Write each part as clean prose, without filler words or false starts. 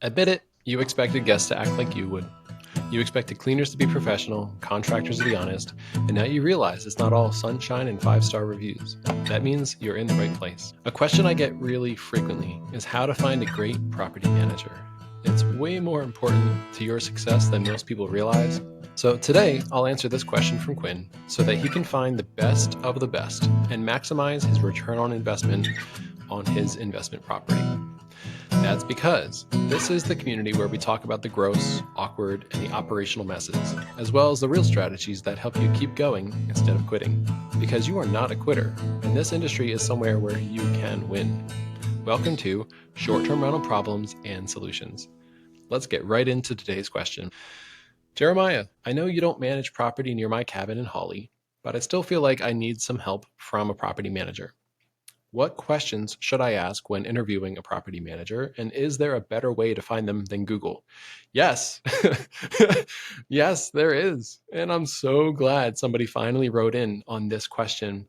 Admit it, you expected guests to act like you would. You expected cleaners to be professional, contractors to be honest, and now you realize it's not all sunshine and five-star reviews. That means you're in the right place. A question I get really frequently is how to find a great property manager. It's way more important to your success than most people realize. So today, I'll answer this question from Quinn so that he can find the best of the best and maximize his return on investment on his investment property. That's because this is the community where we talk about the gross, awkward, and the operational messes, as well as the real strategies that help you keep going instead of quitting. Because you are not a quitter, and this industry is somewhere where you can win. Welcome to Short-Term Rental Problems and Solutions. Let's get right into today's question. Jeremiah, I know you don't manage property near my cabin in Holly, but I still feel like I need some help from a property manager. What questions should I ask when interviewing a property manager? And is there a better way to find them than Google? Yes. Yes, there is. And I'm so glad somebody finally wrote in on this question.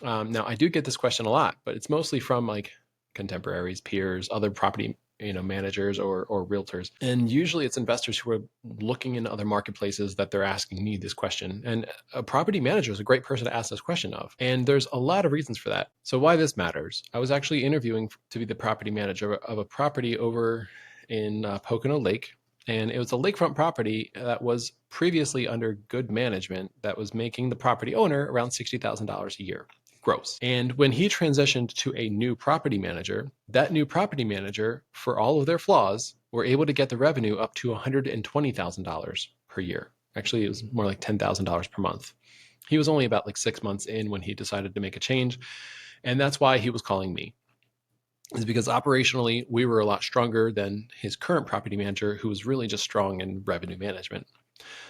Now, I do get this question a lot, but it's mostly from like contemporaries, peers, other property managers or realtors. And usually it's investors who are looking in other marketplaces that they're asking me this question. And a property manager is a great person to ask this question of. And there's a lot of reasons for that. So why this matters. I was actually interviewing to be the property manager of a property over in Pocono Lake. And it was a lakefront property that was previously under good management that was making the property owner around $60,000 a year. Gross. And when he transitioned to a new property manager, that new property manager, for all of their flaws, were able to get the revenue up to $120,000 per year. Actually, it was more like $10,000 per month. He was only about like 6 months in when he decided to make a change. And that's why he was calling me. Is because operationally, we were a lot stronger than his current property manager, who was really just strong in revenue management.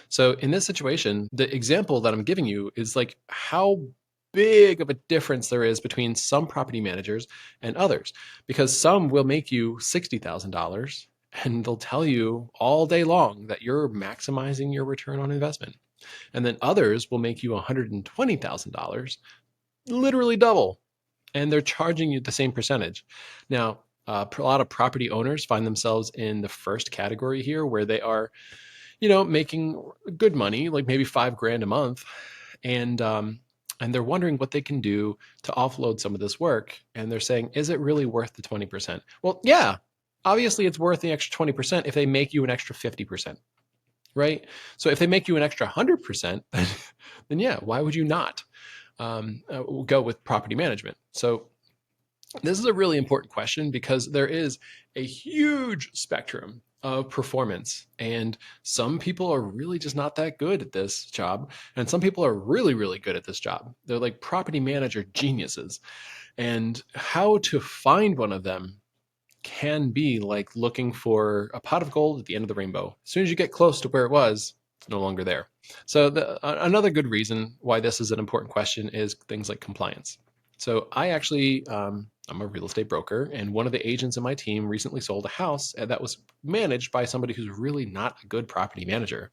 So in this situation, the example that I'm giving you is like how big of a difference there is between some property managers and others, because some will make you $60,000 and they'll tell you all day long that you're maximizing your return on investment. And then others will make you $120,000, literally double, and they're charging you the same percentage. Now, a lot of property owners find themselves in the first category here where they are, making good money, like maybe $5,000 a month. And they're wondering what they can do to offload some of this work. And they're saying, is it really worth the 20%? Well, yeah, obviously it's worth the extra 20% if they make you an extra 50%, right? So if they make you an extra 100%, then yeah, why would you not go with property management? So this is a really important question because there is a huge spectrum of performance, and some people are really just not that good at this job, and some people are really, really good at this job. They're like property manager geniuses, and how to find one of them can be like looking for a pot of gold at the end of the rainbow. As soon as you get close to where it was, it's no longer there. So another good reason why this is an important question is things like compliance. So I actually, I'm a real estate broker, and one of the agents in my team recently sold a house that was managed by somebody who's really not a good property manager.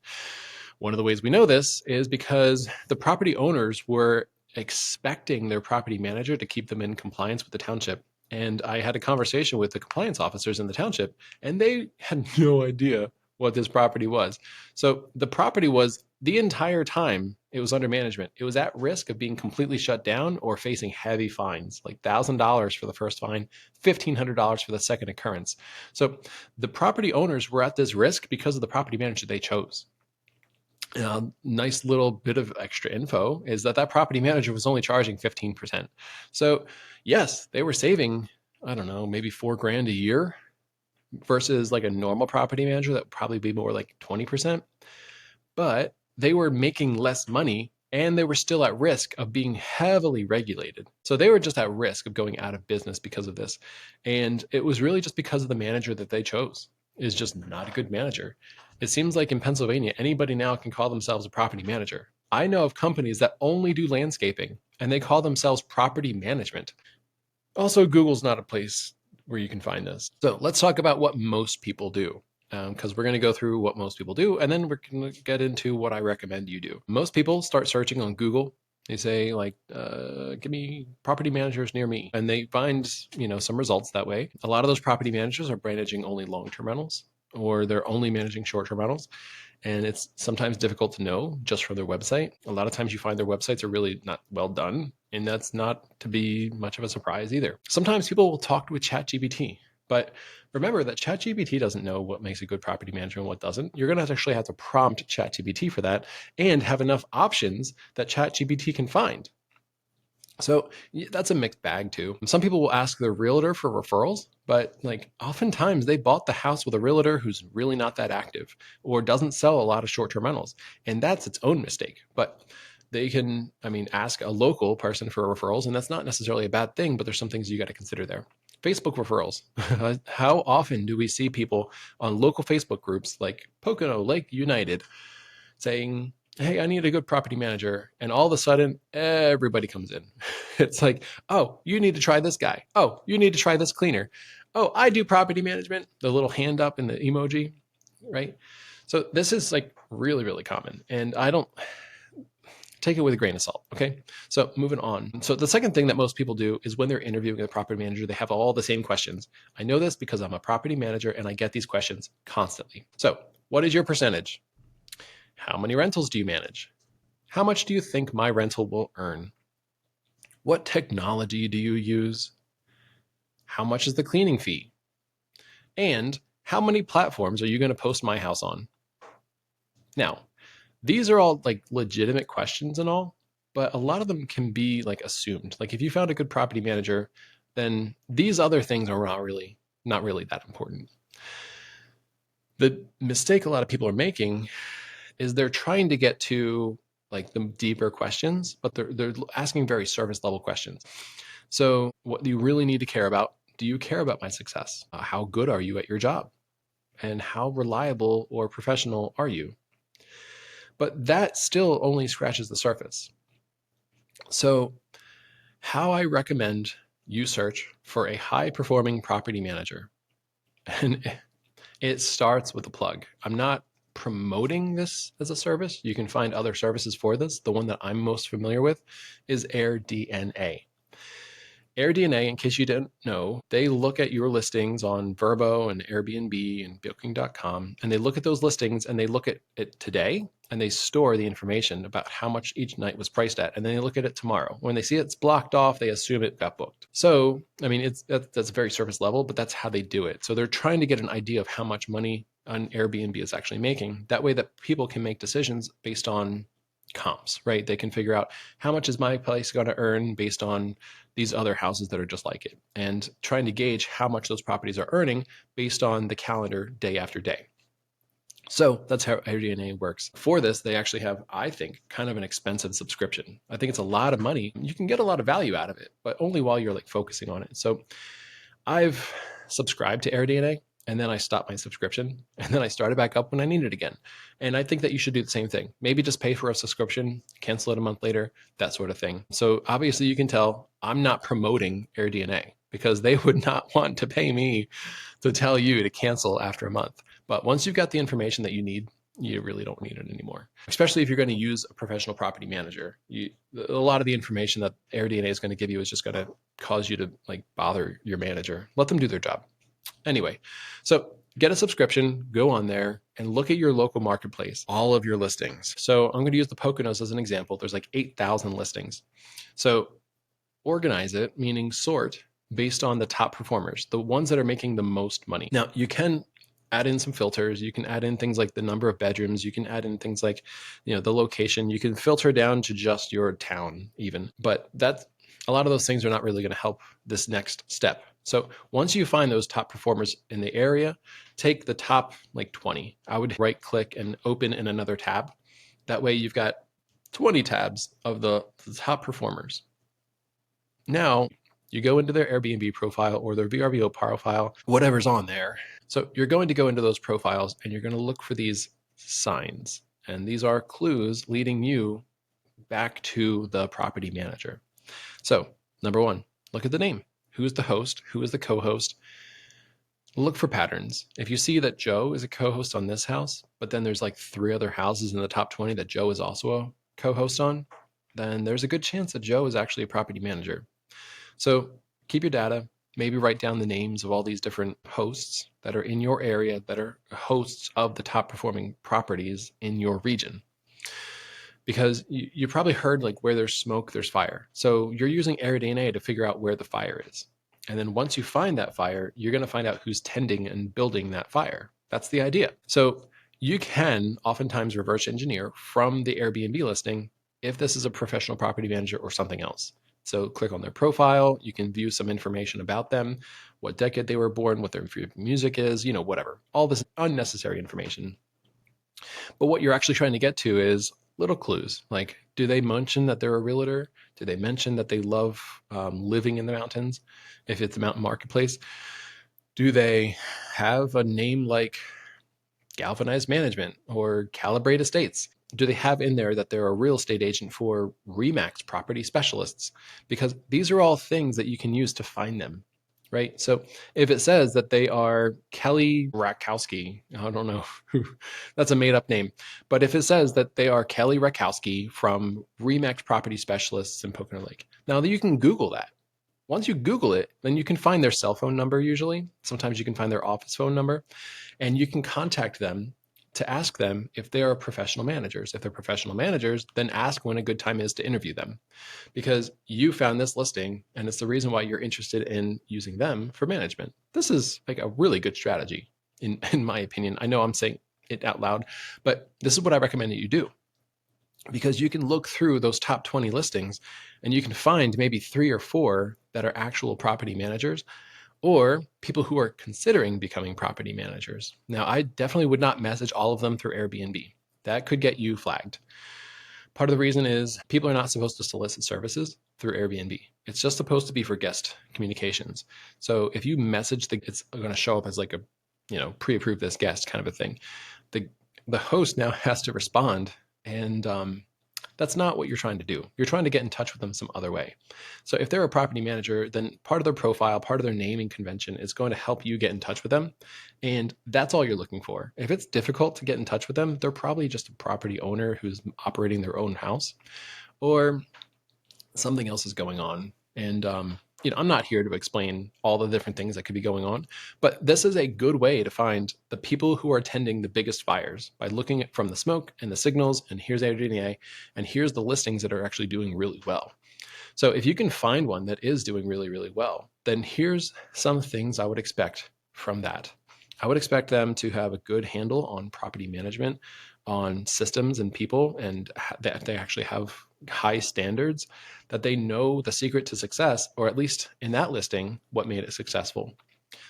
One of the ways we know this is because the property owners were expecting their property manager to keep them in compliance with the township. And I had a conversation with the compliance officers in the township, and they had no idea what this property was. So the property was, the entire time it was under management, it was at risk of being completely shut down or facing heavy fines, like $1,000 for the first fine, $1,500 for the second occurrence. So the property owners were at this risk because of the property manager they chose. Nice little bit of extra info is that property manager was only charging 15%. So yes, they were saving, I don't know, maybe $4,000 a year versus like a normal property manager that would probably be more like 20%. But they were making less money and they were still at risk of being heavily regulated. So they were just at risk of going out of business because of this. And it was really just because of the manager that they chose is just not a good manager. It seems like in Pennsylvania, anybody now can call themselves a property manager. I know of companies that only do landscaping and they call themselves property management. Also, Google's not a place where you can find this. So let's talk about what most people do, because we're going to go through what most people do, and then we're going to get into what I recommend you do. Most people start searching on Google They say like, give me property managers near me. And they find, some results that way. A lot of those property managers are managing only long-term rentals, or they're only managing short-term rentals. And it's sometimes difficult to know just from their website. A lot of times you find their websites are really not well done, and that's not to be much of a surprise either. Sometimes people will talk with ChatGPT, but remember that ChatGPT doesn't know what makes a good property manager and what doesn't. You're going to actually have to prompt ChatGPT for that and have enough options that ChatGPT can find. So that's a mixed bag too. Some people will ask their realtor for referrals, but like oftentimes they bought the house with a realtor who's really not that active or doesn't sell a lot of short-term rentals. And that's its own mistake. But they can, ask a local person for referrals, and that's not necessarily a bad thing, but there's some things you got to consider there. Facebook referrals. How often do we see people on local Facebook groups like Pocono Lake United saying, hey, I need a good property manager. And all of a sudden, everybody comes in. It's like, oh, you need to try this guy. Oh, you need to try this cleaner. Oh, I do property management. The little hand up and the emoji, right? So this is like really, really common. And I don't take it with a grain of salt. Okay. So moving on. So the second thing that most people do is when they're interviewing a property manager, they have all the same questions. I know this because I'm a property manager and I get these questions constantly. So what is your percentage? How many rentals do you manage? How much do you think my rental will earn? What technology do you use? How much is the cleaning fee? And how many platforms are you going to post my house on? Now, these are all like legitimate questions and all, but a lot of them can be like assumed. Like if you found a good property manager, then these other things are not really that important. The mistake a lot of people are making is they're trying to get to like the deeper questions, but they're asking very service level questions. So what do you really need to care about? Do you care about my success? How good are you at your job? And how reliable or professional are you? But that still only scratches the surface. So how I recommend you search for a high performing property manager. And it starts with a plug. I'm not promoting this as a service. You can find other services for this. The one that I'm most familiar with is AirDNA. AirDNA, in case you didn't know, they look at your listings on Vrbo and Airbnb and Booking.com, and they look at those listings and they look at it today and they store the information about how much each night was priced at, and then they look at it tomorrow. When they see it's blocked off, they assume it got booked. So, that's very surface level, but that's how they do it. So they're trying to get an idea of how much money an Airbnb is actually making. That way that people can make decisions based on comps, right? They can figure out how much is my place going to earn based on these other houses that are just like it, and trying to gauge how much those properties are earning based on the calendar day after day. So that's how AirDNA works. For this, they actually have, I think, kind of an expensive subscription. I think it's a lot of money. You can get a lot of value out of it, but only while you're like focusing on it. So I've subscribed to AirDNA, and then I stopped my subscription, and then I started back up when I need it again. And I think that you should do the same thing. Maybe just pay for a subscription, cancel it a month later, that sort of thing. So obviously you can tell I'm not promoting AirDNA because they would not want to pay me to tell you to cancel after a month. But once you've got the information that you need, you really don't need it anymore. Especially if you're going to use a professional property manager. A lot of the information that AirDNA is going to give you is just going to cause you to like bother your manager. Let them do their job. Anyway, so get a subscription, go on there and look at your local marketplace, all of your listings. So I'm going to use the Poconos as an example. There's like 8,000 listings. So organize it, meaning sort based on the top performers, the ones that are making the most money. Now you can add in some filters. You can add in things like the number of bedrooms. You can add in things like, the location. You can filter down to just your town even, but that's a lot of those things are not really going to help this next step. So once you find those top performers in the area, take the top like 20. I would right click and open in another tab. That way you've got 20 tabs of the top performers. Now you go into their Airbnb profile or their VRBO profile, whatever's on there. So you're going to go into those profiles and you're going to look for these signs. And these are clues leading you back to the property manager. So number one, look at the name. Who is the host? Who is the co-host? Look for patterns. If you see that Joe is a co-host on this house, but then there's like 3 other houses in the top 20 that Joe is also a co-host on, then there's a good chance that Joe is actually a property manager. So keep your data, maybe write down the names of all these different hosts that are in your area that are hosts of the top performing properties in your region. Because you probably heard like where there's smoke, there's fire. So you're using AirDNA to figure out where the fire is. And then once you find that fire, you're going to find out who's tending and building that fire. That's the idea. So you can oftentimes reverse engineer from the Airbnb listing if this is a professional property manager or something else. So click on their profile. You can view some information about them, what decade they were born, what their favorite music is, whatever. All this unnecessary information. But what you're actually trying to get to is little clues. Like, do they mention that they're a realtor? Do they mention that they love living in the mountains? If it's a mountain marketplace, do they have a name like Galvanized Management or Calibrate Estates? Do they have in there that they're a real estate agent for Remax property specialists? Because these are all things that you can use to find them, right? So if it says that they are Kelly Rakowski, I don't know who, that's a made up name, but if it says that they are Kelly Rakowski from Remax property specialists in Pocono Lake, now you can Google that. Once you Google it, then you can find their cell phone number usually. Sometimes you can find their office phone number, and you can contact them to ask them if they are professional managers. If they're professional managers, then ask when a good time is to interview them, because you found this listing and it's the reason why you're interested in using them for management. This is like a really good strategy, in my opinion. I know I'm saying it out loud, but this is what I recommend that you do, because you can look through those top 20 listings and you can find maybe 3 or 4 that are actual property managers or people who are considering becoming property managers. Now, I definitely would not message all of them through Airbnb. That could get you flagged. Part of the reason is people are not supposed to solicit services through Airbnb. It's just supposed to be for guest communications. So if you message it's going to show up as like a, pre-approve this guest kind of a thing. The host now has to respond, and that's not what you're trying to do. You're trying to get in touch with them some other way. So if they're a property manager, then part of their profile, part of their naming convention is going to help you get in touch with them. And that's all you're looking for. If it's difficult to get in touch with them, they're probably just a property owner who's operating their own house, or something else is going on. And I'm not here to explain all the different things that could be going on, but this is a good way to find the people who are attending the biggest fires by looking at from the smoke and the signals, and here's AirDNA, and here's the listings that are actually doing really well. So if you can find one that is doing really, really well, then here's some things I would expect from that. I would expect them to have a good handle on property management, on systems and people, and that they actually have high standards, that they know the secret to success, or at least in that listing, what made it successful.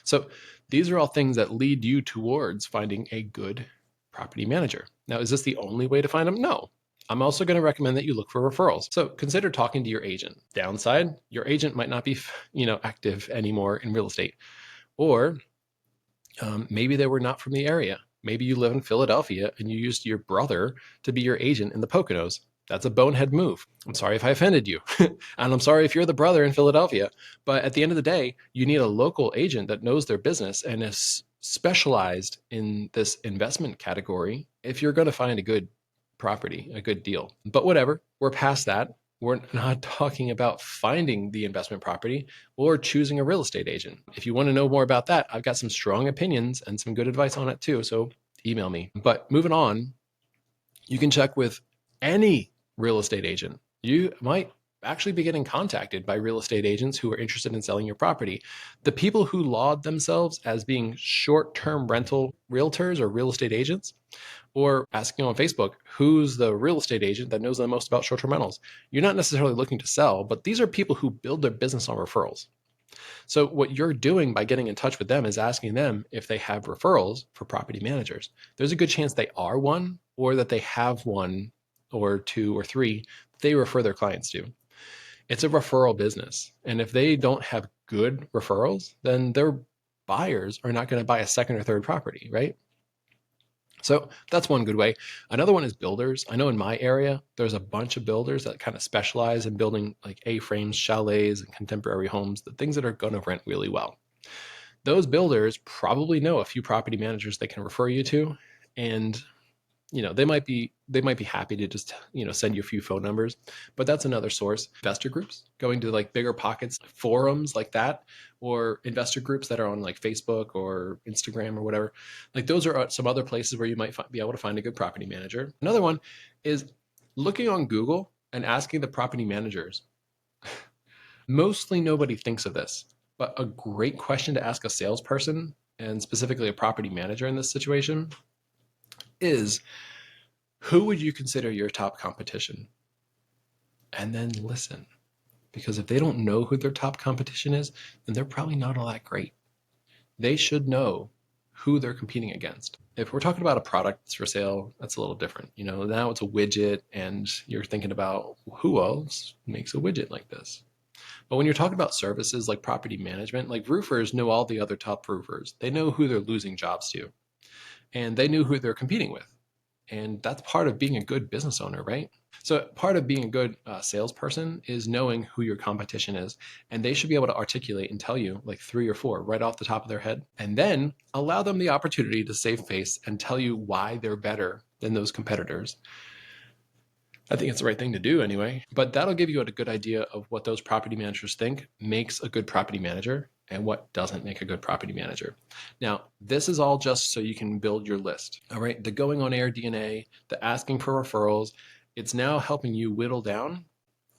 So these are all things that lead you towards finding a good property manager. Now, is this the only way to find them? No. I'm also going to recommend that you look for referrals. So consider talking to your agent. Downside, your agent might not be, active anymore in real estate, or maybe they were not from the area. Maybe you live in Philadelphia and you used your brother to be your agent in the Poconos. That's a bonehead move. I'm sorry if I offended you. And I'm sorry if you're the brother in Philadelphia. But at the end of the day, you need a local agent that knows their business and is specialized in this investment category if you're going to find a good property, a good deal. But whatever, we're past that. We're not talking about finding the investment property or choosing a real estate agent. If you want to know more about that, I've got some strong opinions and some good advice on it too. So email me. But moving on, you can check with any real estate agent. You might actually be getting contacted by real estate agents who are interested in selling your property. The people who laud themselves as being short-term rental realtors or real estate agents, or asking on Facebook, who's the real estate agent that knows the most about short-term rentals? You're not necessarily looking to sell, but these are people who build their business on referrals. So what you're doing by getting in touch with them is asking them if they have referrals for property managers. There's a good chance they are one, or that they have one or 2 or 3 they refer their clients to. It's a referral business. And if they don't have good referrals, then their buyers are not going to buy a second or third property, right? So that's one good way. Another one is builders. I know in my area, there's a bunch of builders that kind of specialize in building like A-frames, chalets, and contemporary homes, the things that are going to rent really well. Those builders probably know a few property managers they can refer you to. And They might be happy to just send you a few phone numbers, but that's another source. Investor groups, going to like bigger pockets forums like that, or investor groups that are on like Facebook or Instagram or whatever. Like those are some other places where you might be able to find a good property manager. Another one is looking on Google and asking the property managers. Mostly nobody thinks of this, but a great question to ask a salesperson, and specifically a property manager in this situation, is who would you consider your top competition? And then listen, because if they don't know who their top competition is, then they're probably not all that great. They should know who they're competing against. If we're talking about a product that's for sale, that's a little different. Now it's a widget and you're thinking about who else makes a widget like this. But when you're talking about services like property management, like roofers know all the other top roofers. They know who they're losing jobs to, and they knew who they're competing with. And that's part of being a good business owner, right? So part of being a good salesperson is knowing who your competition is. And they should be able to articulate and tell you like 3 or 4 right off the top of their head. And then allow them the opportunity to save face and tell you why they're better than those competitors. I think it's the right thing to do anyway. But that'll give you a good idea of what those property managers think makes a good property manager and what doesn't make a good property manager. Now, this is all just so you can build your list. All right, the going on AirDNA, the asking for referrals, it's now helping you whittle down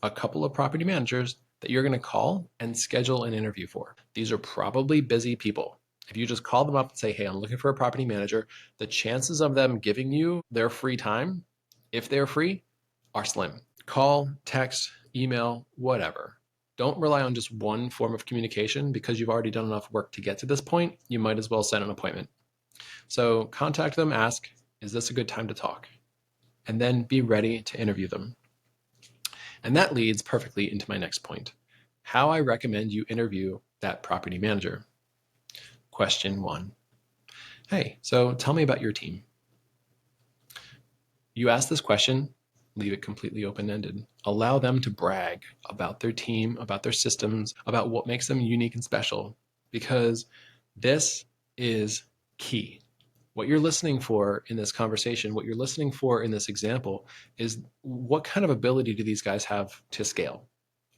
a couple of property managers that you're going to call and schedule an interview for. These are probably busy people. If you just call them up and say, hey, I'm looking for a property manager, the chances of them giving you their free time, if they're free, are slim. Call, text, email, whatever. Don't rely on just one form of communication because you've already done enough work to get to this point. You might as well set an appointment. So contact them, ask, is this a good time to talk? And then be ready to interview them. And that leads perfectly into my next point, how I recommend you interview that property manager. Question 1. Hey, so tell me about your team. You ask this question, leave it completely open-ended. Allow them to brag about their team, about their systems, about what makes them unique and special, because this is key. What you're listening for in this conversation, what you're listening for in this example, is what kind of ability do these guys have to scale?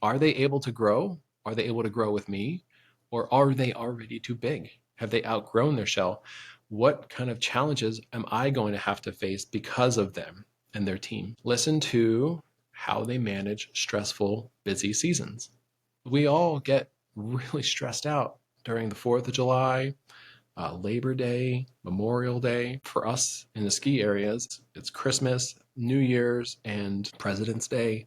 Are they able to grow? Are they able to grow with me? Or are they already too big? Have they outgrown their shell? What kind of challenges am I going to have to face because of them and their team? Listen to how they manage stressful, busy seasons. We all get really stressed out during the 4th of July, Labor Day, Memorial Day. For us in the ski areas, it's Christmas, New Year's, and President's Day.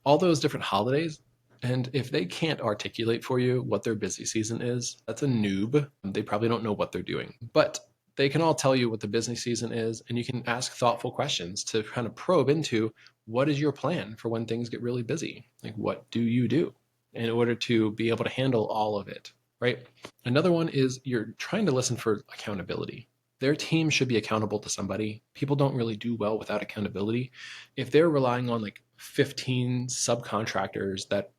All those different holidays. And if they can't articulate for you what their busy season is, that's a noob. They probably don't know what they're doing. But they can all tell you what the busy season is, and you can ask thoughtful questions to kind of probe into what is your plan for when things get really busy? Like, what do you do in order to be able to handle all of it, right? Another one is you're trying to listen for accountability. Their team should be accountable to somebody. People don't really do well without accountability. If they're relying on like 15 subcontractors that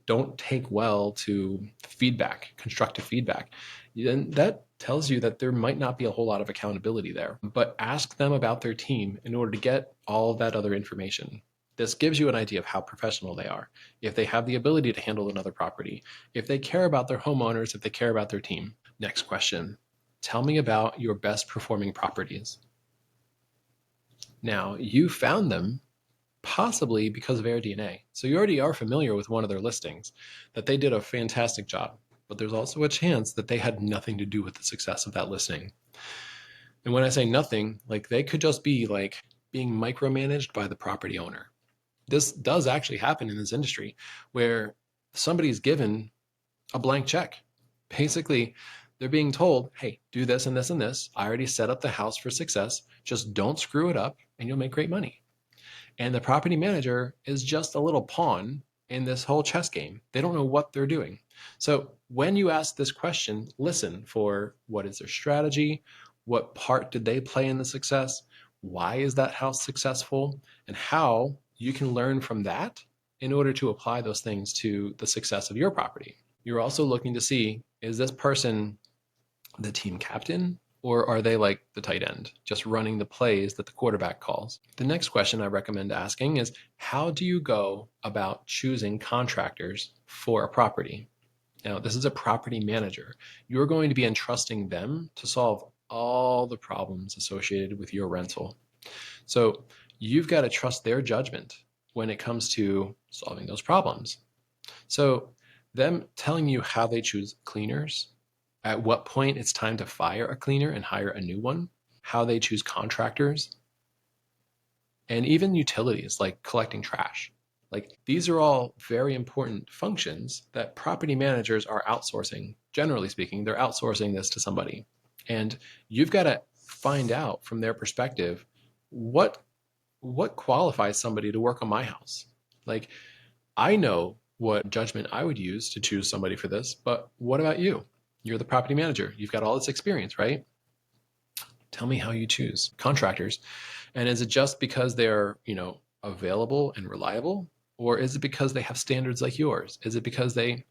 don't take well to feedback, constructive feedback, then that tells you that there might not be a whole lot of accountability there. But ask them about their team in order to get all of that other information. This gives you an idea of how professional they are, if they have the ability to handle another property, if they care about their homeowners, if they care about their team. Next question. Tell me about your best performing properties. Now, you found them possibly because of AirDNA. So you already are familiar with one of their listings, that they did a fantastic job. But there's also a chance that they had nothing to do with the success of that listing. And when I say nothing, like they could just be like being micromanaged by the property owner. This does actually happen in this industry where somebody's given a blank check. Basically, they're being told, hey, do this and this and this. I already set up the house for success. Just don't screw it up and you'll make great money. And the property manager is just a little pawn in this whole chess game. They don't know what they're doing. So when you ask this question, listen for what is their strategy? What part did they play in the success? Why is that house successful? And how you can learn from that in order to apply those things to the success of your property. You're also looking to see, is this person the team captain? Or are they like the tight end, just running the plays that the quarterback calls? The next question I recommend asking is, how do you go about choosing contractors for a property? Now, this is a property manager. You're going to be entrusting them to solve all the problems associated with your rental. So you've got to trust their judgment when it comes to solving those problems. So them telling you how they choose cleaners, at what point it's time to fire a cleaner and hire a new one, how they choose contractors, and even utilities like collecting trash. Like these are all very important functions that property managers are outsourcing. Generally speaking, they're outsourcing this to somebody. And you've got to find out from their perspective what qualifies somebody to work on my house. Like I know what judgment I would use to choose somebody for this, but what about you? You're the property manager. You've got all this experience, right? Tell me how you choose contractors. And is it just because they're, available and reliable? Or is it because they have standards like yours? Is it because they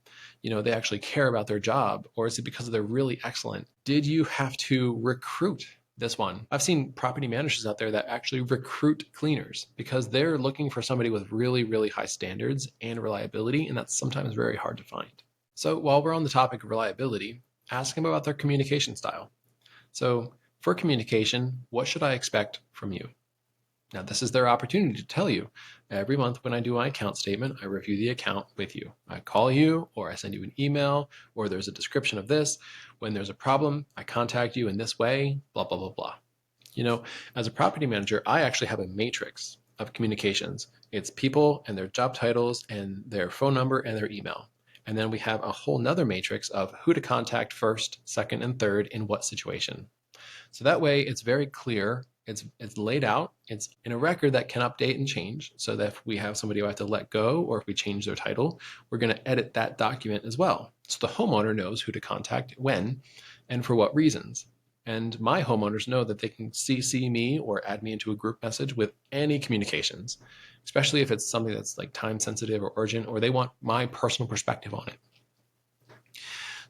actually care about their job? Or is it because they're really excellent? Did you have to recruit this one? I've seen property managers out there that actually recruit cleaners because they're looking for somebody with really, really high standards and reliability, and that's sometimes very hard to find. So while we're on the topic of reliability, ask them about their communication style. So for communication, what should I expect from you? Now, this is their opportunity to tell you. Every month when I do my account statement, I review the account with you. I call you, or I send you an email, or there's a description of this. When there's a problem, I contact you in this way, blah, blah, blah, blah. As a property manager, I actually have a matrix of communications. It's people and their job titles and their phone number and their email. And then we have a whole nother matrix of who to contact first, second, and third in what situation. So that way it's very clear. It's laid out. It's in a record that can update and change. So that if we have somebody who have to let go or if we change their title, we're going to edit that document as well. So the homeowner knows who to contact when and for what reasons. And my homeowners know that they can CC me or add me into a group message with any communications, especially if it's something that's like time sensitive or urgent, or they want my personal perspective on it.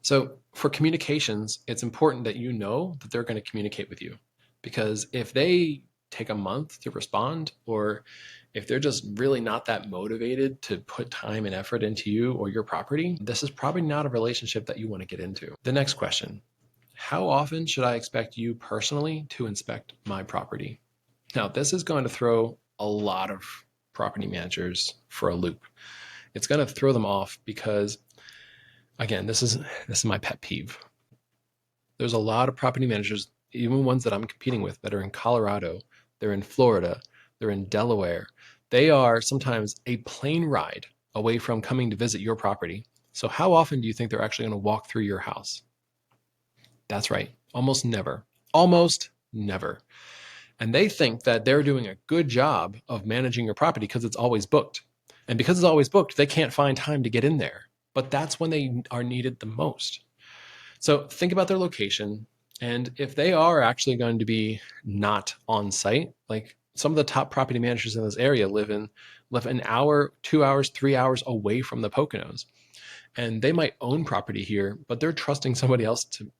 So for communications, it's important that you know that they're going to communicate with you, because if they take a month to respond, or if they're just really not that motivated to put time and effort into you or your property, this is probably not a relationship that you want to get into. The next question, how often should I expect you personally to inspect my property? Now, this is going to throw a lot of property managers for a loop. It's going to throw them off because, again, this is my pet peeve. There's a lot of property managers, even ones that I'm competing with, that are in Colorado, they're in Florida, they're in Delaware. They are sometimes a plane ride away from coming to visit your property. So how often do you think they're actually going to walk through your house? That's right, almost never. Almost never. And they think that they're doing a good job of managing your property because it's always booked. And because it's always booked, they can't find time to get in there. But that's when they are needed the most. So think about their location. And if they are actually going to be not on site, like some of the top property managers in this area live an hour, 2 hours, 3 hours away from the Poconos. And they might own property here, but they're trusting somebody else to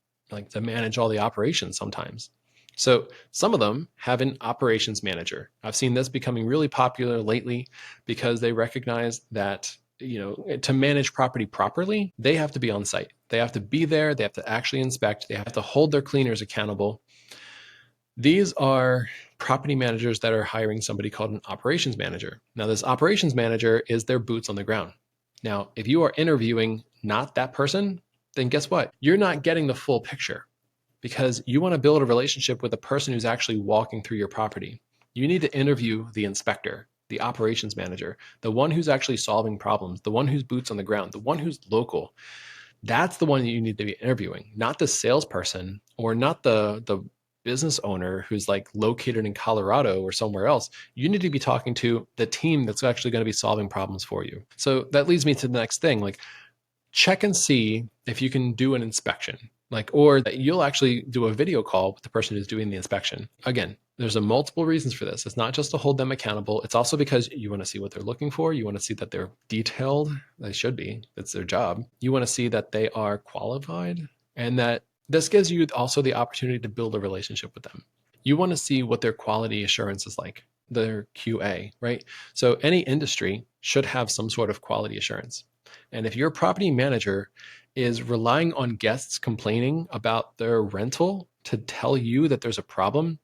manage all the operations sometimes. So some of them have an operations manager. I've seen this becoming really popular lately because they recognize that to manage property properly, they have to be on site. They have to be there. They have to actually inspect. They have to hold their cleaners accountable. These are property managers that are hiring somebody called an operations manager. Now, this operations manager is their boots on the ground. Now, if you are interviewing not that person, then guess what? You're not getting the full picture, because you want to build a relationship with the person who's actually walking through your property. You need to interview the inspector, the operations manager, the one who's actually solving problems, the one who's boots on the ground, the one who's local. That's the one that you need to be interviewing, not the salesperson or not the business owner who's like located in Colorado or somewhere else. You need to be talking to the team that's actually going to be solving problems for you. So that leads me to the next thing, like check and see if you can do an inspection, or that you'll actually do a video call with the person who's doing the inspection. Again, there's a multiple reasons for this. It's not just to hold them accountable. It's also because you want to see what they're looking for. You want to see that they're detailed. They should be. It's their job. You want to see that they are qualified and that This gives you also the opportunity to build a relationship with them. You want to see what their quality assurance is like, their QA, right? So any industry should have some sort of quality assurance. And if your property manager is relying on guests complaining about their rental to tell you that there's a problem,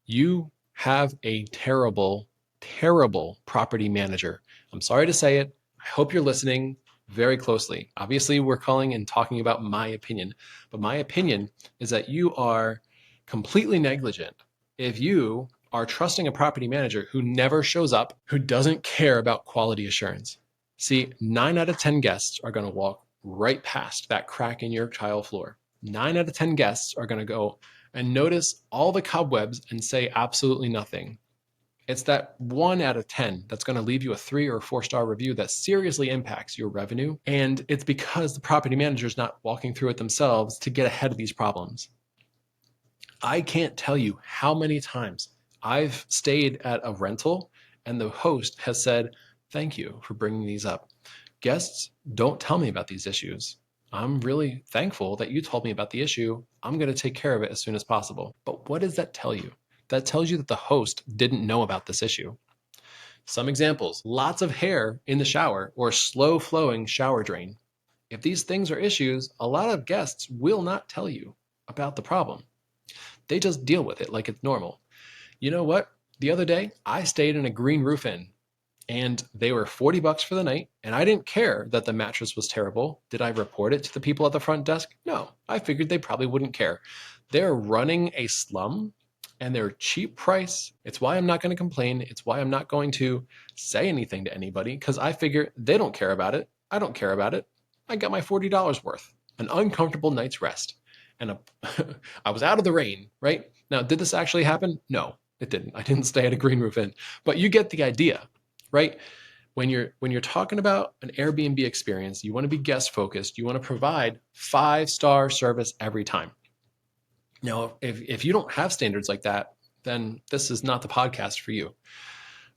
you have a terrible, terrible property manager. I'm sorry to say it. I hope you're listening very closely. Obviously, we're calling and talking about my opinion, but my opinion is that you are completely negligent if you are trusting a property manager who never shows up, who doesn't care about quality assurance. See, 9 out of 10 guests are going to walk right past that crack in your tile floor. 9 out of 10 guests are going to go and notice all the cobwebs and say absolutely nothing. It's that 1 out of 10 that's going to leave you a 3 or 4-star review that seriously impacts your revenue. And it's because the property manager is not walking through it themselves to get ahead of these problems. I can't tell you how many times I've stayed at a rental and the host has said, "Thank you for bringing these up. Guests don't tell me about these issues. I'm really thankful that you told me about the issue. I'm going to take care of it as soon as possible." But what does that tell you? That tells you that the host didn't know about this issue. Some examples: lots of hair in the shower or slow flowing shower drain. If these things are issues, a lot of guests will not tell you about the problem. They just deal with it like it's normal. You know what? The other day, I stayed in a green roof inn and they were $40 for the night, and I didn't care that the mattress was terrible. Did I report it to the people at the front desk? No, I figured they probably wouldn't care. They're running a slum and they're cheap price. It's why I'm not going to complain. It's why I'm not going to say anything to anybody, because I figure they don't care about it. I don't care about it. I got my $40 worth, an uncomfortable night's rest. And I was out of the rain, right? Now, did this actually happen? No, it didn't. I didn't stay at a green roof inn, but you get the idea, right? When you're talking about an Airbnb experience, you want to be guest focused. You want to provide 5-star service every time. Now, if you don't have standards like that, then this is not the podcast for you.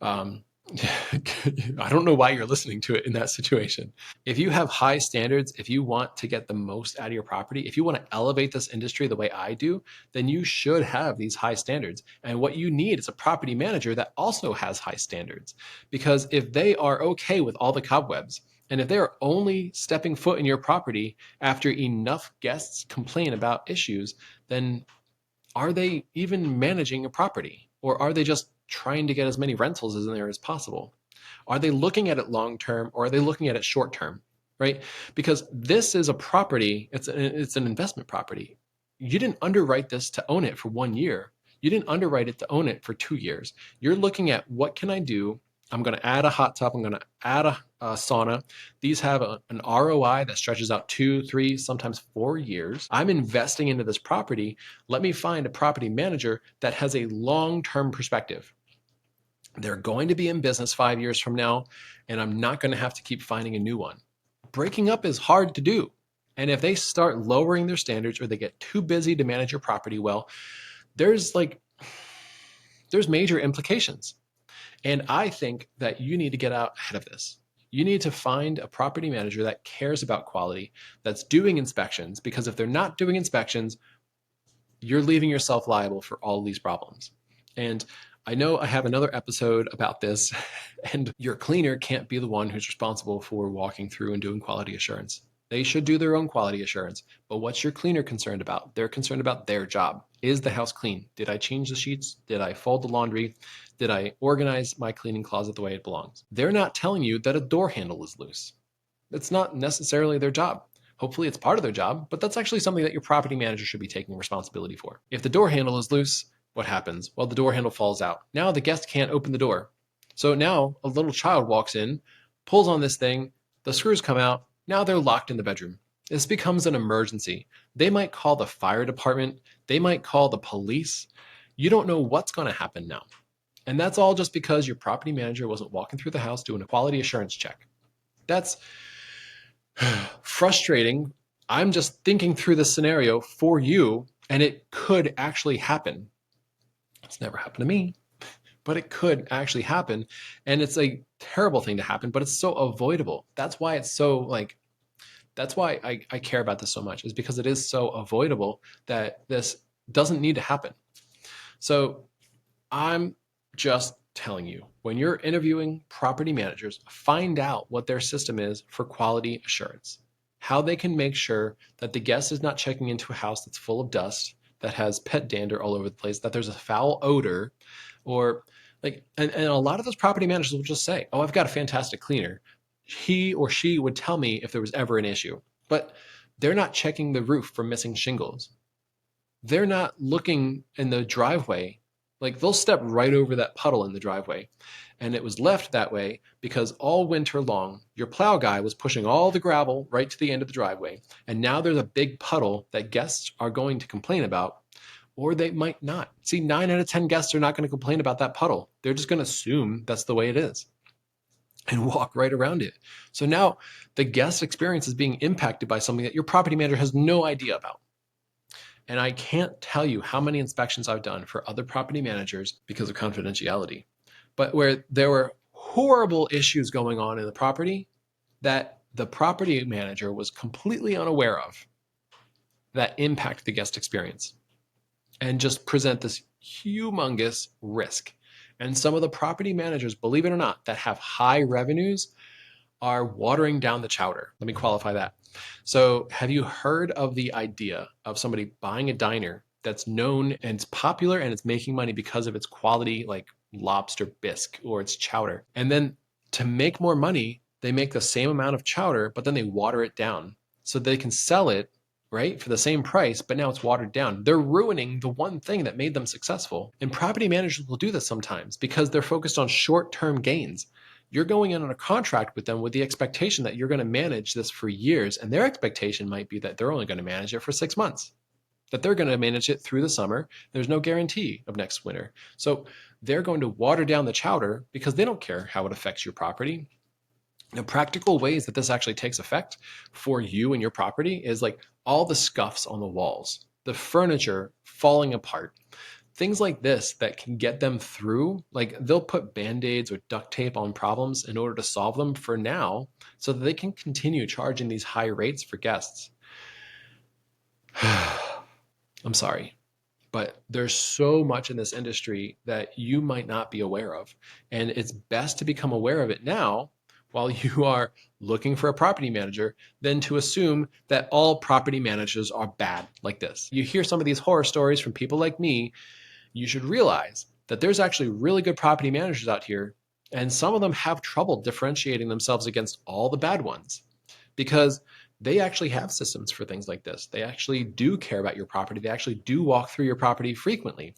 I don't know why you're listening to it in that situation. If you have high standards, if you want to get the most out of your property, if you want to elevate this industry the way I do, then you should have these high standards. And what you need is a property manager that also has high standards. Because if they are okay with all the cobwebs, and if they're only stepping foot in your property after enough guests complain about issues, then are they even managing a property? Or are they just trying to get as many rentals in there as possible? Are they looking at it long term, or are they looking at it short term? Right? Because this is a property, it's an investment property. You didn't underwrite this to own it for 1 year. You didn't underwrite it to own it for 2 years. You're looking at, what can I do? I'm going to add a hot tub. I'm going to add a sauna. These have an ROI that stretches out 2, 3, sometimes 4 years. I'm investing into this property. Let me find a property manager that has a long-term perspective. They're going to be in business 5 years from now, and I'm not going to have to keep finding a new one. Breaking up is hard to do. And if they start lowering their standards, or they get too busy to manage your property well, there's major implications. And I think that you need to get out ahead of this. You need to find a property manager that cares about quality, that's doing inspections, because if they're not doing inspections, you're leaving yourself liable for all these problems. And I know I have another episode about this, and your cleaner can't be the one who's responsible for walking through and doing quality assurance. They should do their own quality assurance. But what's your cleaner concerned about? They're concerned about their job. Is the house clean? Did I change the sheets? Did I fold the laundry? Did I organize my cleaning closet the way it belongs? They're not telling you that a door handle is loose. It's not necessarily their job. Hopefully it's part of their job, but that's actually something that your property manager should be taking responsibility for. If the door handle is loose, what happens? Well, the door handle falls out. Now the guest can't open the door. So now a little child walks in, pulls on this thing, the screws come out, now they're locked in the bedroom. This becomes an emergency. They might call the fire department, they might call the police. You don't know what's going to happen now. And that's all just because your property manager wasn't walking through the house doing a quality assurance check. That's frustrating. I'm just thinking through this scenario for you, and it could actually happen. It's never happened to me, but it could actually happen. And it's a terrible thing to happen, but it's so avoidable. That's why it's so That's why I care about this so much, is because it is so avoidable that this doesn't need to happen. So I'm just telling you, when you're interviewing property managers, find out what their system is for quality assurance, how they can make sure that the guest is not checking into a house that's full of dust, that has pet dander all over the place, that there's a foul odor, or like, and a lot of those property managers will just say, oh, I've got a fantastic cleaner. He or she would tell me if there was ever an issue, but they're not checking the roof for missing shingles. They're not looking in the driveway. Like, they'll step right over that puddle in the driveway. And it was left that way because all winter long, your plow guy was pushing all the gravel right to the end of the driveway. And now there's a big puddle that guests are going to complain about, or they might not. See, 9 out of 10 guests are not going to complain about that puddle. They're just going to assume that's the way it is and walk right around it. So now the guest experience is being impacted by something that your property manager has no idea about. And I can't tell you how many inspections I've done for other property managers because of confidentiality, but where there were horrible issues going on in the property that the property manager was completely unaware of, that impact the guest experience and just present this humongous risk. And some of the property managers, believe it or not, that have high revenues are watering down the chowder. Let me qualify that. So have you heard of the idea of somebody buying a diner that's known and it's popular and it's making money because of its quality, like lobster bisque or its chowder? And then to make more money, they make the same amount of chowder, but then they water it down so they can sell it, right, for the same price, but now it's watered down. They're ruining the one thing that made them successful. And property managers will do this sometimes because they're focused on short-term gains. You're going in on a contract with them with the expectation that you're going to manage this for years, and their expectation might be that they're only going to manage it for 6 months, that they're going to manage it through the summer. There's no guarantee of next winter. So they're going to water down the chowder because they don't care how it affects your property. The practical ways that this actually takes effect for you and your property is like all the scuffs on the walls, the furniture falling apart, things like this that can get them through. Like, they'll put band-aids or duct tape on problems in order to solve them for now so that they can continue charging these high rates for guests. I'm sorry, but there's so much in this industry that you might not be aware of. And it's best to become aware of it now while you are looking for a property manager than to assume that all property managers are bad like this. You hear some of these horror stories from people like me. You should realize that there's actually really good property managers out here, and some of them have trouble differentiating themselves against all the bad ones because they actually have systems for things like this. They actually do care about your property. They actually do walk through your property frequently.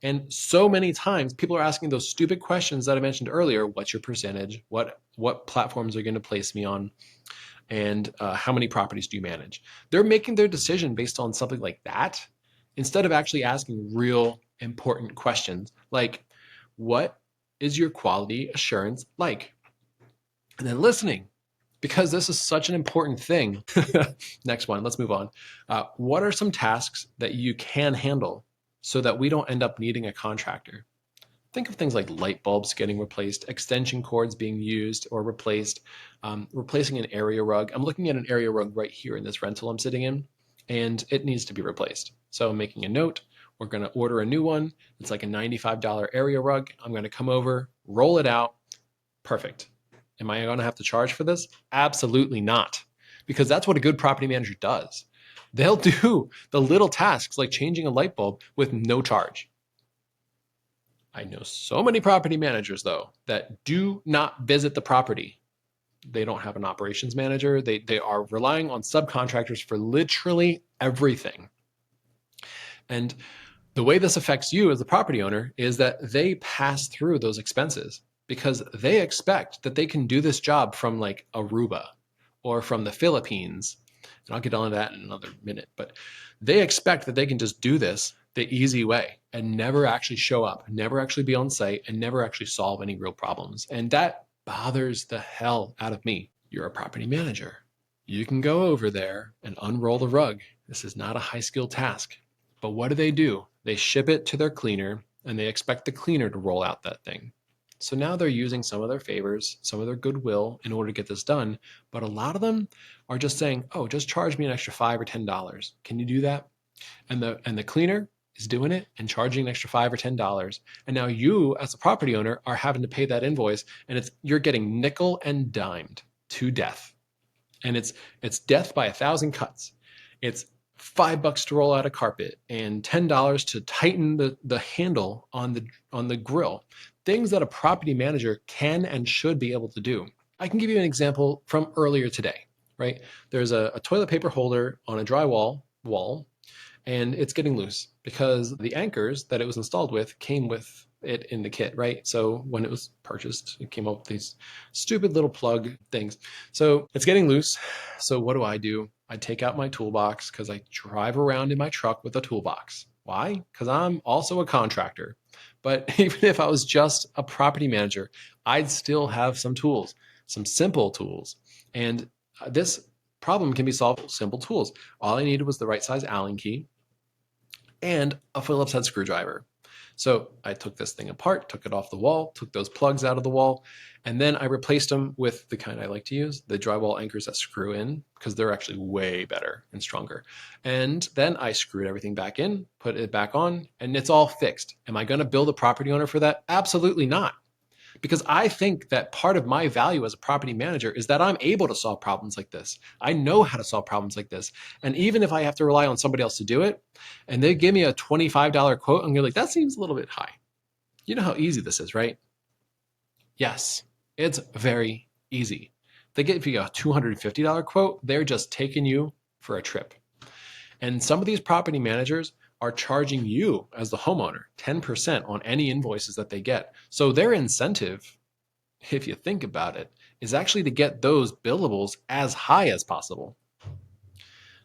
And so many times people are asking those stupid questions that I mentioned earlier. What's your percentage? What platforms are going to place me on? And how many properties do you manage? They're making their decision based on something like that instead of actually asking real important questions like, what is your quality assurance like? And then listening, because this is such an important thing. Next one, let's move on. What are some tasks that you can handle so that we don't end up needing a contractor? Think of things like light bulbs getting replaced, extension cords being used or replaced, replacing an area rug. I'm looking at an area rug right here in this rental I'm sitting in, and it needs to be replaced. So I'm making a note. We're going to order a new one. It's like a $95 area rug. I'm going to come over, roll it out. Perfect. Am I going to have to charge for this? Absolutely not, because that's what a good property manager does. They'll do the little tasks like changing a light bulb with no charge. I know so many property managers, though, that do not visit the property. They don't have an operations manager. They are relying on subcontractors for literally everything. And the way this affects you as the property owner is that they pass through those expenses because they expect that they can do this job from like Aruba or from the Philippines. And I'll get on to that in another minute, but they expect that they can just do this the easy way and never actually show up, never actually be on site, and never actually solve any real problems. And that bothers the hell out of me. You're a property manager. You can go over there and unroll the rug. This is not a high skill task. But what do? They ship it to their cleaner and they expect the cleaner to roll out that thing. So now they're using some of their favors, some of their goodwill in order to get this done. But a lot of them are just saying, oh, just charge me an extra $5 or $10. Can you do that? And the cleaner is doing it and charging an extra $5 or $10. And now you, as a property owner, are having to pay that invoice, and you're getting nickel and dimed to death. And it's death by 1,000 cuts. It's $5 to roll out a carpet and $10 to tighten the handle on the grill. Things that a property manager can and should be able to do. I can give you an example from earlier today, right? There's a toilet paper holder on a drywall wall, and it's getting loose because the anchors that it was installed with came with it in the kit, right? So when it was purchased, it came up with these stupid little plug things. So it's getting loose. So what do? I take out my toolbox because I drive around in my truck with a toolbox. Why? Because I'm also a contractor. But even if I was just a property manager, I'd still have some tools, some simple tools. And this problem can be solved with simple tools. All I needed was the right size Allen key and a Phillips head screwdriver. So I took this thing apart, took it off the wall, took those plugs out of the wall, and then I replaced them with the kind I like to use, the drywall anchors that screw in, because they're actually way better and stronger. And then I screwed everything back in, put it back on, and it's all fixed. Am I going to bill the property owner for that? Absolutely not. Because I think that part of my value as a property manager is that I'm able to solve problems like this. I know how to solve problems like this. And even if I have to rely on somebody else to do it, and they give me a $25 quote, and you're like, that seems a little bit high. You know how easy this is, right? Yes, it's very easy. They give you a $250 quote, they're just taking you for a trip. And some of these property managers are charging you as the homeowner 10% on any invoices that they get. So their incentive, if you think about it, is actually to get those billables as high as possible.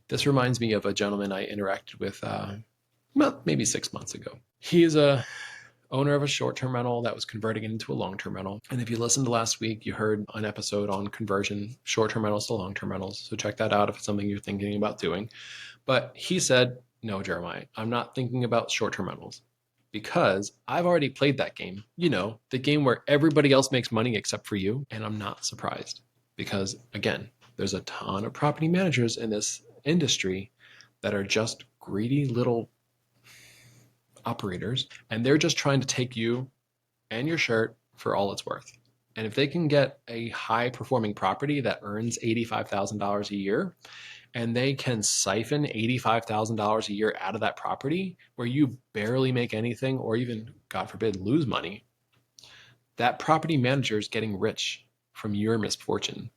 This reminds me of a gentleman I interacted with maybe 6 months ago. He is a owner of a short-term rental that was converting it into a long-term rental. And if you listened to last week, you heard an episode on conversion, short-term rentals to long-term rentals. So check that out if it's something you're thinking about doing. But he said, no, Jeremiah, I'm not thinking about short-term rentals because I've already played that game. You know, the game where everybody else makes money except for you. And I'm not surprised because, again, there's a ton of property managers in this industry that are just greedy little operators, and they're just trying to take you and your shirt for all it's worth. And if they can get a high performing property that earns $85,000 a year, and they can siphon $85,000 a year out of that property where you barely make anything or even, God forbid, lose money, that property manager is getting rich from your misfortune.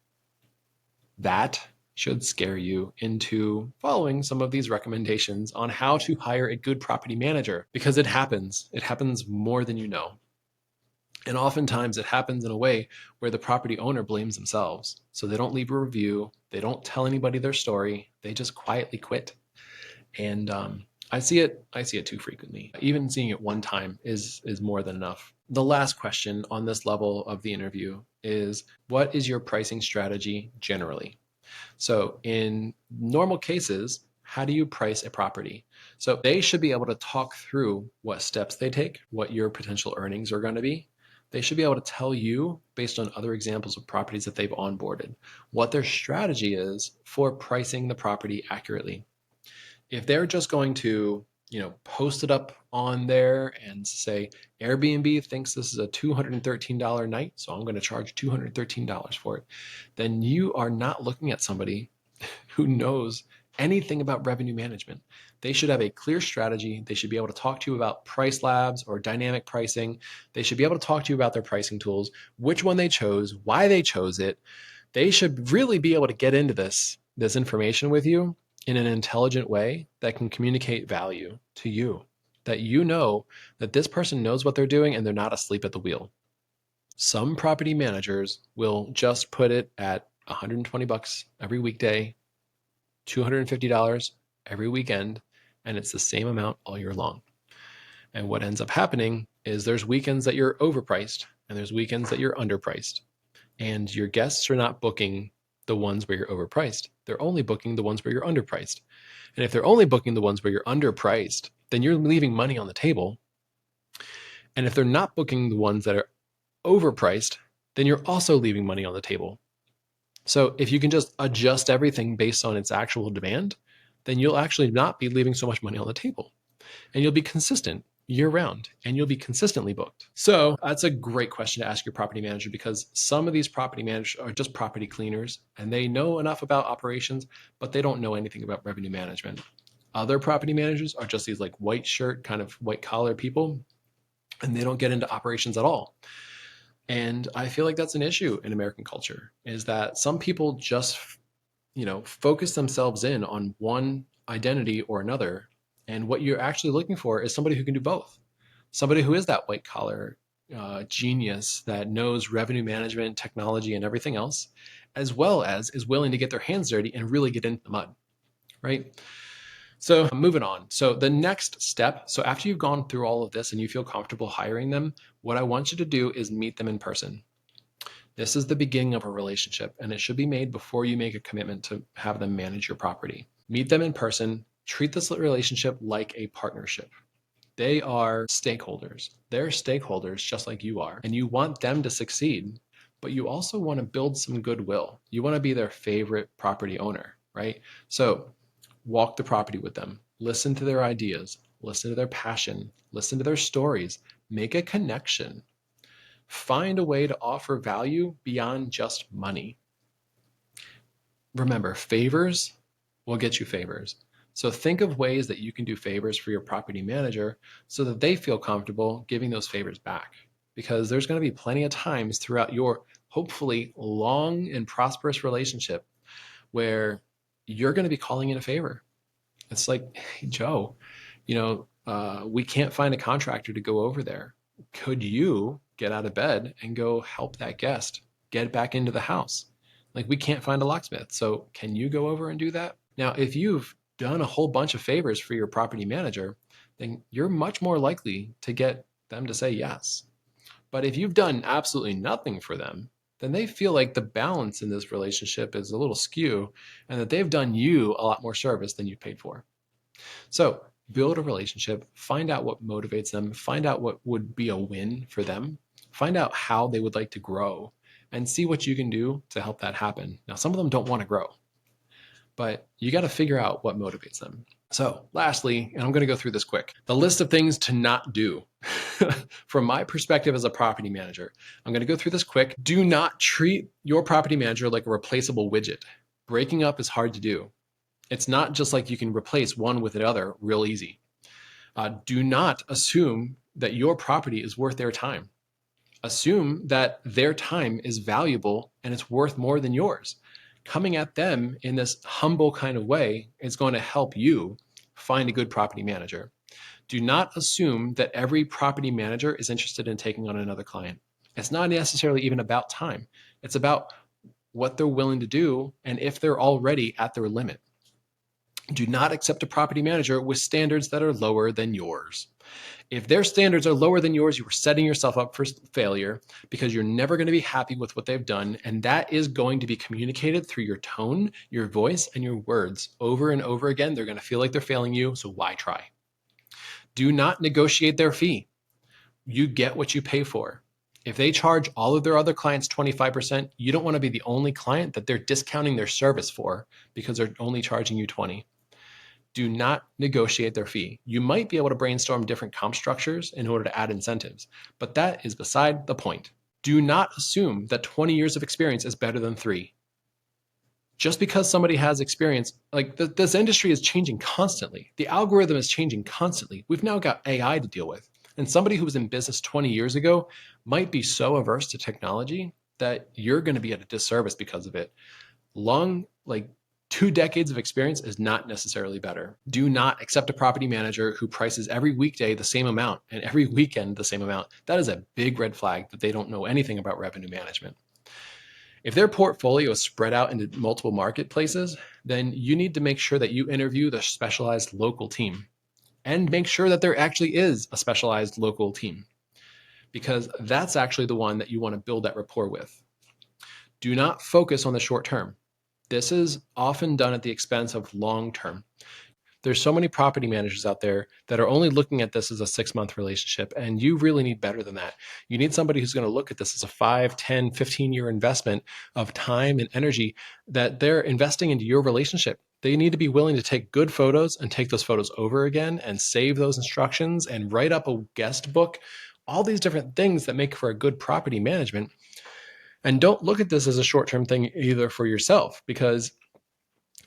That should scare you into following some of these recommendations on how to hire a good property manager, because it happens. It happens more than you know. And oftentimes it happens in a way where the property owner blames themselves. So they don't leave a review. They don't tell anybody their story. They just quietly quit. And I see it too frequently. Even seeing it one time is more than enough. The last question on this level of the interview is, what is your pricing strategy generally? So in normal cases, how do you price a property? So they should be able to talk through what steps they take, what your potential earnings are going to be. They should be able to tell you, based on other examples of properties that they've onboarded, what their strategy is for pricing the property accurately. If they're just going to, post it up on there and say, Airbnb thinks this is a $213 night, so I'm going to charge $213 for it, then you are not looking at somebody who knows anything about revenue management. They should have a clear strategy. They should be able to talk to you about price labs or dynamic pricing. They should be able to talk to you about their pricing tools, which one they chose, why they chose it. They should really be able to get into this information with you in an intelligent way that can communicate value to you, that you know that this person knows what they're doing and they're not asleep at the wheel. Some property managers will just put it at $120 every weekday, $250 every weekend, and it's the same amount all year long. And what ends up happening is there's weekends that you're overpriced and there's weekends that you're underpriced. And your guests are not booking the ones where you're overpriced. They're only booking the ones where you're underpriced. And if they're only booking the ones where you're underpriced, then you're leaving money on the table. And if they're not booking the ones that are overpriced, then you're also leaving money on the table. So if you can just adjust everything based on its actual demand, then you'll actually not be leaving so much money on the table, and you'll be consistent year round, and you'll be consistently booked. So that's a great question to ask your property manager, because some of these property managers are just property cleaners and they know enough about operations, but they don't know anything about revenue management. Other property managers are just these like white shirt, kind of white collar people, and they don't get into operations at all. And I feel like that's an issue in American culture, is that some people just, focus themselves in on one identity or another. And what you're actually looking for is somebody who can do both. Somebody who is that white collar genius that knows revenue management, technology, and everything else, as well as is willing to get their hands dirty and really get into the mud, right? So moving on. So the next step, so after you've gone through all of this and you feel comfortable hiring them, what I want you to do is meet them in person. This is the beginning of a relationship, and it should be made before you make a commitment to have them manage your property. Meet them in person. Treat this relationship like a partnership. They are stakeholders. They're stakeholders just like you are, and you want them to succeed, but you also want to build some goodwill. You want to be their favorite property owner, right? So walk the property with them, listen to their ideas, listen to their passion, listen to their stories, make a connection. Find a way to offer value beyond just money. Remember, favors will get you favors. So think of ways that you can do favors for your property manager so that they feel comfortable giving those favors back. Because there's going to be plenty of times throughout your hopefully long and prosperous relationship where you're going to be calling in a favor. It's like, hey, Joe, we can't find a contractor to go over there. Could you get out of bed and go help that guest get back into the house? Like, we can't find a locksmith. So can you go over and do that? Now, if you've done a whole bunch of favors for your property manager, then you're much more likely to get them to say yes. But if you've done absolutely nothing for them, then they feel like the balance in this relationship is a little skew and that they've done you a lot more service than you paid for. So build a relationship, find out what motivates them, find out what would be a win for them, find out how they would like to grow, and see what you can do to help that happen. Now, some of them don't want to grow, but you got to figure out what motivates them. So lastly, and I'm going to go through this quick, the list of things to not do. From my perspective as a property manager, I'm going to go through this quick. Do not treat your property manager like a replaceable widget. Breaking up is hard to do. It's not just like you can replace one with another real easy. Do not assume that your property is worth their time. Assume that their time is valuable and it's worth more than yours. Coming at them in this humble kind of way is going to help you find a good property manager. Do not assume that every property manager is interested in taking on another client. It's not necessarily even about time. It's about what they're willing to do and if they're already at their limit. Do not accept a property manager with standards that are lower than yours. If their standards are lower than yours, you are setting yourself up for failure, because you're never going to be happy with what they've done. And that is going to be communicated through your tone, your voice, and your words over and over again. They're going to feel like they're failing you, so why try? Do not negotiate their fee. You get what you pay for. If they charge all of their other clients 25%, you don't want to be the only client that they're discounting their service for because they're only charging you 20. Do not negotiate their fee. You might be able to brainstorm different comp structures in order to add incentives, but that is beside the point. Do not assume that 20 years of experience is better than 3. Just because somebody has experience, like this industry is changing constantly. The algorithm is changing constantly. We've now got AI to deal with. And somebody who was in business 20 years ago might be so averse to technology that you're going to be at a disservice because of it. 2 decades of experience is not necessarily better. Do not accept a property manager who prices every weekday the same amount and every weekend the same amount. That is a big red flag that they don't know anything about revenue management. If their portfolio is spread out into multiple marketplaces, then you need to make sure that you interview the specialized local team and make sure that there actually is a specialized local team, because that's actually the one that you want to build that rapport with. Do not focus on the short term. This is often done at the expense of long term. There's so many property managers out there that are only looking at this as a 6-month relationship, and you really need better than that. You need somebody who's going to look at this as a 5, 10, 15-year investment of time and energy that they're investing into your relationship. They need to be willing to take good photos and take those photos over again and save those instructions and write up a guest book, all these different things that make for a good property management. And don't look at this as a short-term thing either for yourself, because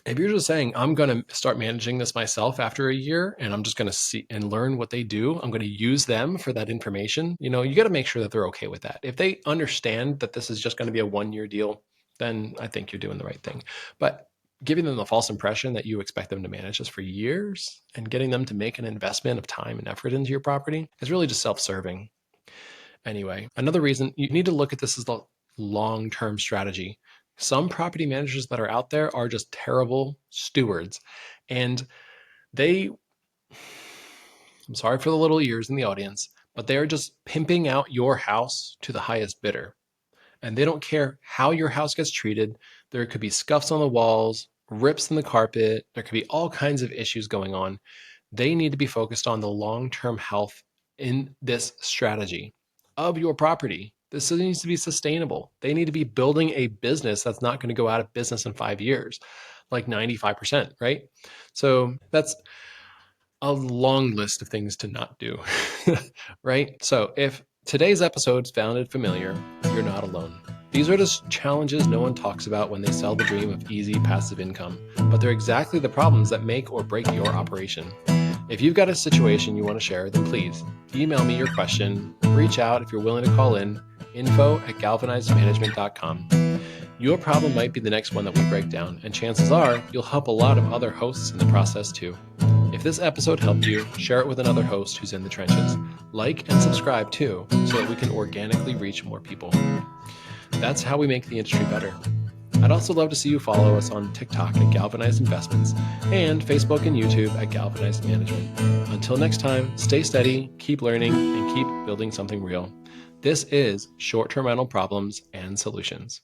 if you're just saying, I'm going to start managing this myself after a year and I'm just going to see and learn what they do, I'm going to use them for that information, you got to make sure that they're okay with that. If they understand that this is just going to be a 1-year deal, then I think you're doing the right thing. But giving them the false impression that you expect them to manage this for years and getting them to make an investment of time and effort into your property is really just self-serving. Anyway, another reason you need to look at this as the long-term strategy. Some property managers that are out there are just terrible stewards, and I'm sorry for the little ears in the audience, but they are just pimping out your house to the highest bidder. And they don't care how your house gets treated. There could be scuffs on the walls, rips in the carpet. There could be all kinds of issues going on. They need to be focused on the long-term health in this strategy of your property. This needs to be sustainable. They need to be building a business that's not going to go out of business in 5 years, like 95%, right? So that's a long list of things to not do, right? So if today's episode sounded familiar, you're not alone. These are just challenges no one talks about when they sell the dream of easy passive income, but they're exactly the problems that make or break your operation. If you've got a situation you want to share, then please email me your question, reach out if you're willing to call in, info@galvanizedmanagement.com. Your problem might be the next one that we break down, and chances are you'll help a lot of other hosts in the process too. If this episode helped you, share it with another host who's in the trenches. Like and subscribe too, so that we can organically reach more people. That's how we make the industry better. I'd also love to see you follow us on TikTok at Galvanized Investments and Facebook and YouTube at Galvanized Management. Until next time, stay steady, keep learning, and keep building something real. This is Short-Term Rental Problems and Solutions.